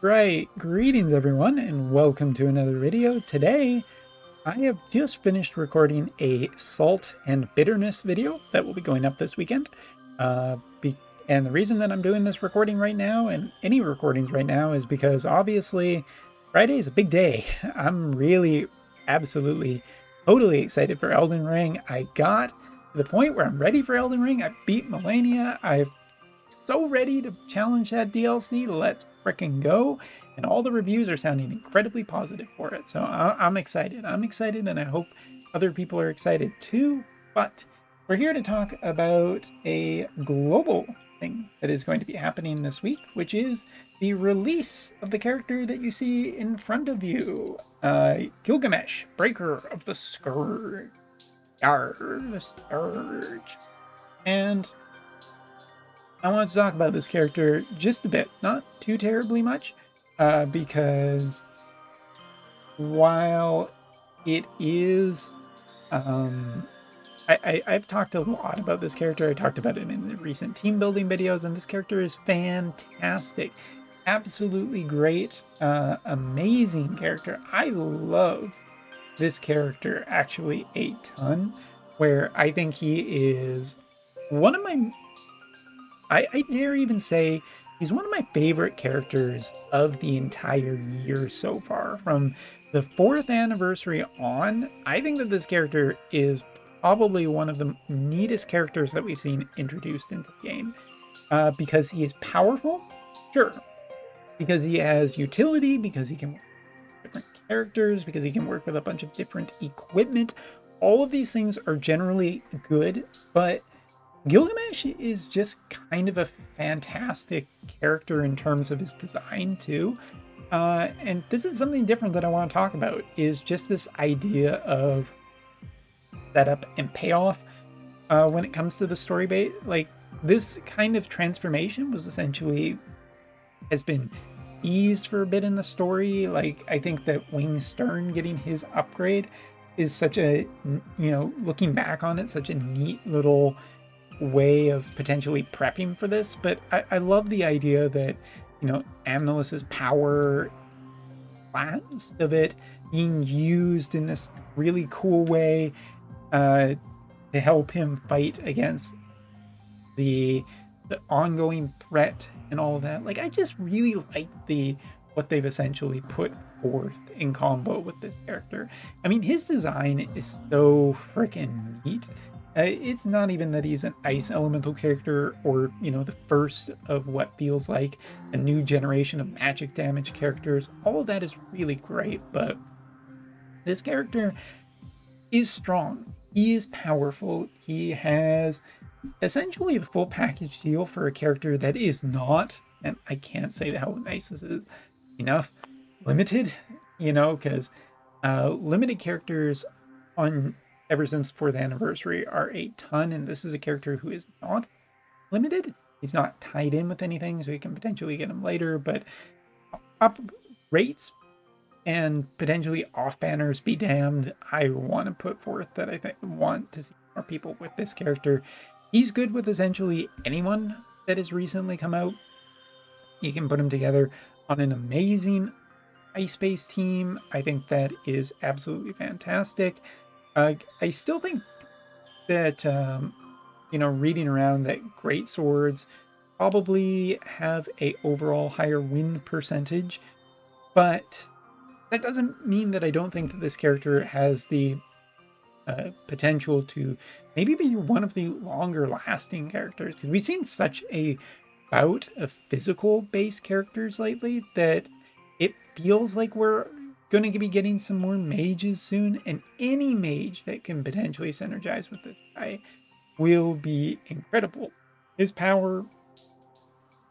Right, greetings everyone, and welcome to another video. Today, I have just finished recording a salt and bitterness video that will be going up this weekend. Uh, be and the reason that I'm doing this recording right now, and any recordings right now, is because obviously Friday is a big day. I'm really, absolutely, totally excited for Elden Ring. I got to the point where I'm ready for Elden Ring. I beat Melania. I've so ready to challenge that DLC. Let's fricking go. And all the reviews are sounding incredibly positive for it. So I'm excited. I'm excited, and I hope other people are excited too. But we're here to talk about a global thing that is going to be happening this week, which is the release of the character that you see in front of you, Gilgamesh, Breaker of the Scourge. Yarr, the Scourge. And I want to talk about this character just a bit, not too terribly much, because while it is, I've talked a lot about this character. I talked about it in the recent team building videos, and this character is fantastic, absolutely great, amazing character. I love this character actually a ton, where I think he is one of my I dare even say he's one of my favorite characters of the entire year so far. From the 4th anniversary on, I think that this character is probably one of the neatest characters that we've seen introduced into the game. Because he is powerful, sure. Because he has utility, because he can work with different characters, because he can work with a bunch of different equipment. All of these things are generally good, but Gilgamesh is just kind of a fantastic character in terms of his design too. And this is something different that I want to talk about, is just this idea of setup and payoff when it comes to the story bait. Like, this kind of transformation was essentially has been eased for a bit in the story. Like, I think that Wing Stern getting his upgrade is such a, looking back on it, such a neat little way of potentially prepping for this. But I love the idea that, Amnelis's power, last of it being used in this really cool way to help him fight against the ongoing threat and all of that. Like, I just really like what they've essentially put forth in combo with this character. I mean, his design is so freaking neat. It's not even that he's an ice elemental character, or, the first of what feels like a new generation of magic damage characters. All of that is really great, but this character is strong. He is powerful. He has essentially the full package deal for a character that is not, and I can't say how nice this is enough, limited, because limited characters on ever since 4th anniversary are a ton, and this is a character who is not limited. He's not tied in with anything, so you can potentially get him later, but up rates and potentially off banners be damned. I want to put forth that I want to see more people with this character. He's good with essentially anyone that has recently come out. You can put him together on an amazing ice-based team. I think that is absolutely fantastic. I still think that, reading around, that great swords probably have a overall higher win percentage, but that doesn't mean that I don't think that this character has the potential to maybe be one of the longer lasting characters, because we've seen such a bout of physical based characters lately that it feels like we're going to be getting some more mages soon, and any mage that can potentially synergize with this guy will be incredible. His power,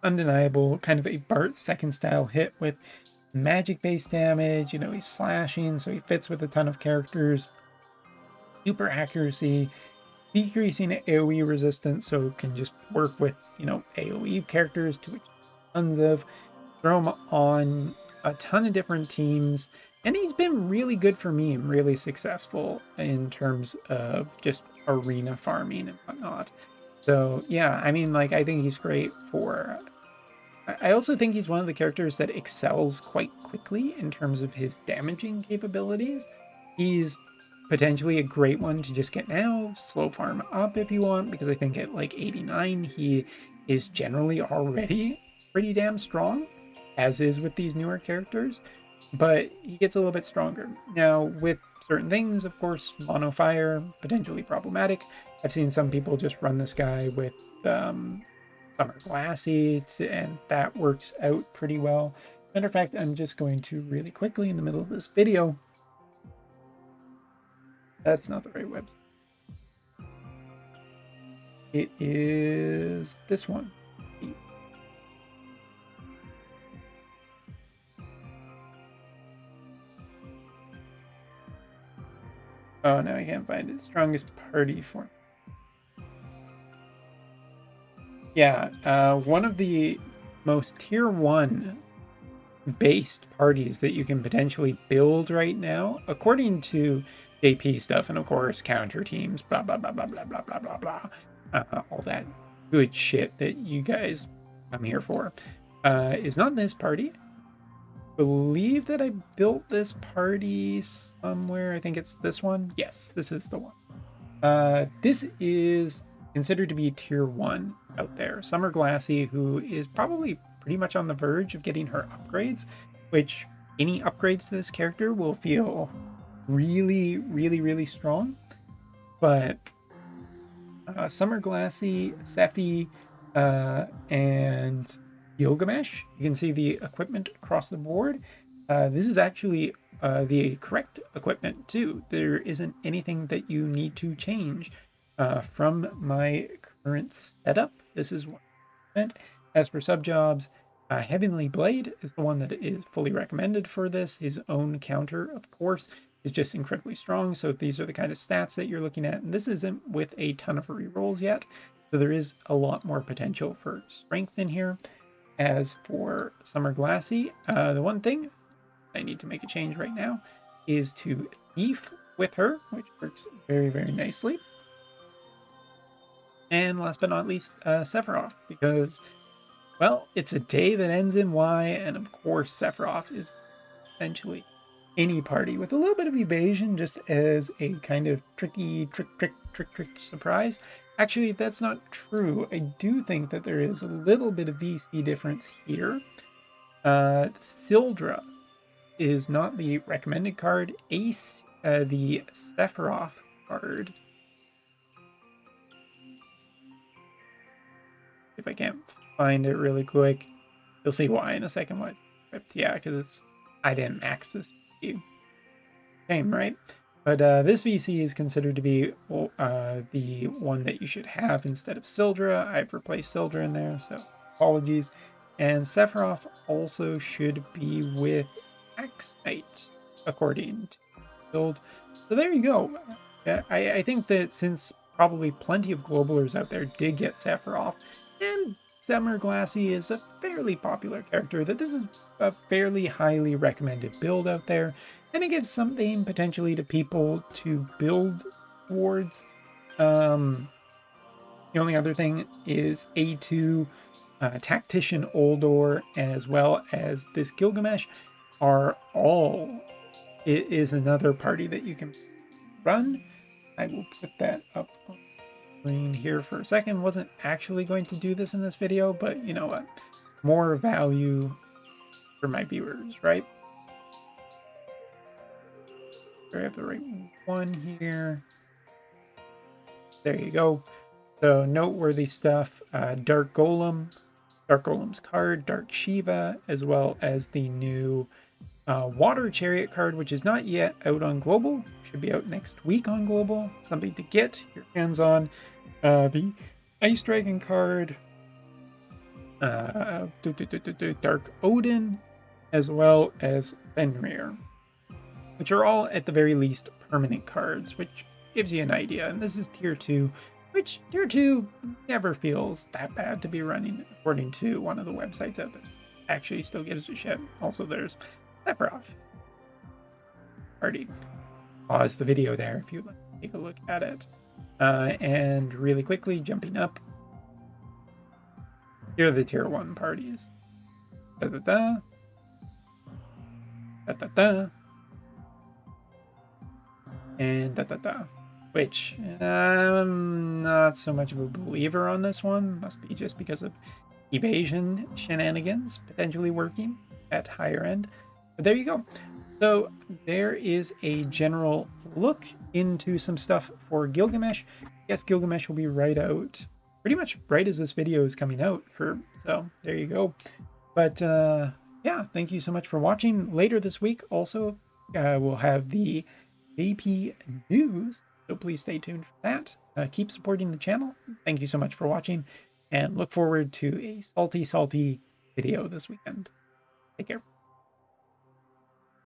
undeniable, kind of a Bart second style hit with magic based damage. He's slashing, so he fits with a ton of characters. Super accuracy, decreasing AoE resistance, so it can just work with, AoE characters, to which tons of, throw him on a ton of different teams, and he's been really good for me and really successful in terms of just arena farming and whatnot. So yeah, I mean, like, I think he's great for I also think he's one of the characters that excels quite quickly in terms of his damaging capabilities. He's potentially a great one to just get now, slow farm up if you want, because I think at like 89, he is generally already pretty damn strong, as is with these newer characters, but he gets a little bit stronger. Now, with certain things, of course, mono fire, potentially problematic. I've seen some people just run this guy with Summer Glassy, and that works out pretty well. Matter of fact, I'm just going to really quickly in the middle of this video. That's not the right website. It is this one. Oh, no, I can't find it. Strongest party for. Yeah, one of the most tier 1 based parties that you can potentially build right now, according to JP stuff, and of course counter teams, blah blah blah blah blah blah blah blah blah, all that good shit that you guys come here for, is not this party. I believe that I built this party somewhere. I think it's this one. Yes, this is the one. This is considered to be tier 1 out there. Summer Glassy, who is probably pretty much on the verge of getting her upgrades, which any upgrades to this character will feel really, really, really strong. But Summer Glassy, Seppi, and Gilgamesh, you can see the equipment across the board. This is actually the correct equipment too. There isn't anything that you need to change from my current setup. This is what I meant. As for sub jobs, Heavenly Blade is the one that is fully recommended for this. His own counter, of course, is just incredibly strong. So these are the kind of stats that you're looking at. And this isn't with a ton of rerolls yet. So there is a lot more potential for strength in here. As for Summer Glassy, the one thing I need to make a change right now is to thief with her, which works very, very nicely. And last but not least, Sephiroth, because, well, it's a day that ends in Y, and of course Sephiroth is essentially any party with a little bit of evasion just as a kind of tricky trick surprise. Actually, that's not true. I do think that there is a little bit of VC difference here. Sildra is not the recommended card. Ace, the Sephiroth card. If I can't find it really quick, you'll see why in a second. Why it's script. Yeah, because I didn't max this game, right? But this VC is considered to be the one that you should have instead of Sildra. I've replaced Sildra in there, so apologies. And Sephiroth also should be with Axe Knight, according to build. So there you go. I think that since probably plenty of globalers out there did get Sephiroth, and Summer Glassy is a fairly popular character, that this is a fairly highly recommended build out there, and it gives something potentially to people to build towards. The only other thing is A2, Tactician Oldor, as well as this Gilgamesh are all. It is another party that you can run. I will put that up on screen here for a second. Wasn't actually going to do this in this video, but you know what? More value for my viewers, right? I have the right one here. There you go. So noteworthy stuff. Dark Golem's card, Dark Shiva, as well as the new Water Chariot card, which is not yet out on Global. Should be out next week on Global. Something to get your hands on. The Ice Dragon card, Dark Odin, as well as Fenrir, which are all at the very least permanent cards, which gives you an idea. And this is tier 2, which tier 2 never feels that bad to be running, according to one of the websites out there. Actually still gives a shit. Also, there's Sephiroth. Already pause the video there if you'd like to take a look at it. And really quickly, jumping up, here are the tier 1 parties. Da da da. Da da da. And da da da. Which I'm not so much of a believer on this one. Must be just because of evasion shenanigans potentially working at higher end. But there you go. So there is a general look into some stuff for Gilgamesh. Yes, Gilgamesh will be right out pretty much right as this video is coming out. So there you go. But yeah, thank you so much for watching. Later this week, also, we'll have the AP news. So please stay tuned for that. Keep supporting the channel. Thank you so much for watching, and look forward to a salty video this weekend. Take care.